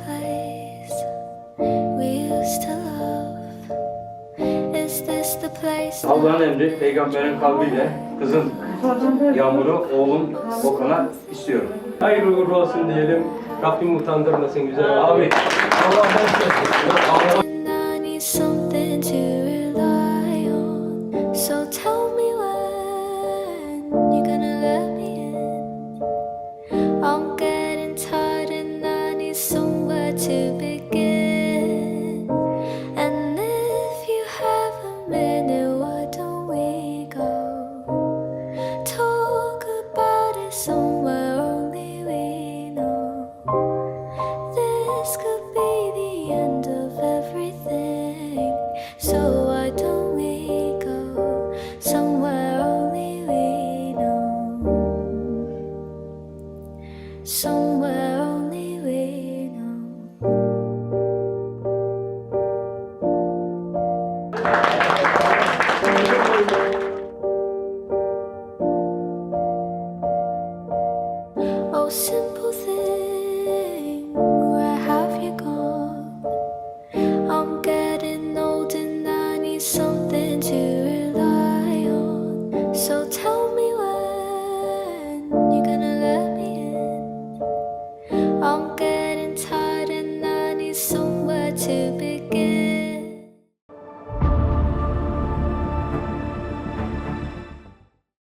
place we used to love? Is this the place? Allah'ın emri, peygamberin kalbiyle kızın Yağmur'u oğlum Okan'a istiyorum. Hayırlı uğurlu olsun diyelim. Rabbim utandırmasın güzel. Amin. And I need something to rely on. So tell me when you're gonna let me in. I'm getting tired and I need somewhere to begin. And if you have a minute, why don't we go talk about it somewhere only we know? This could be the end of everything. So why don't we go somewhere only we know? Somewhere only we know. Oh,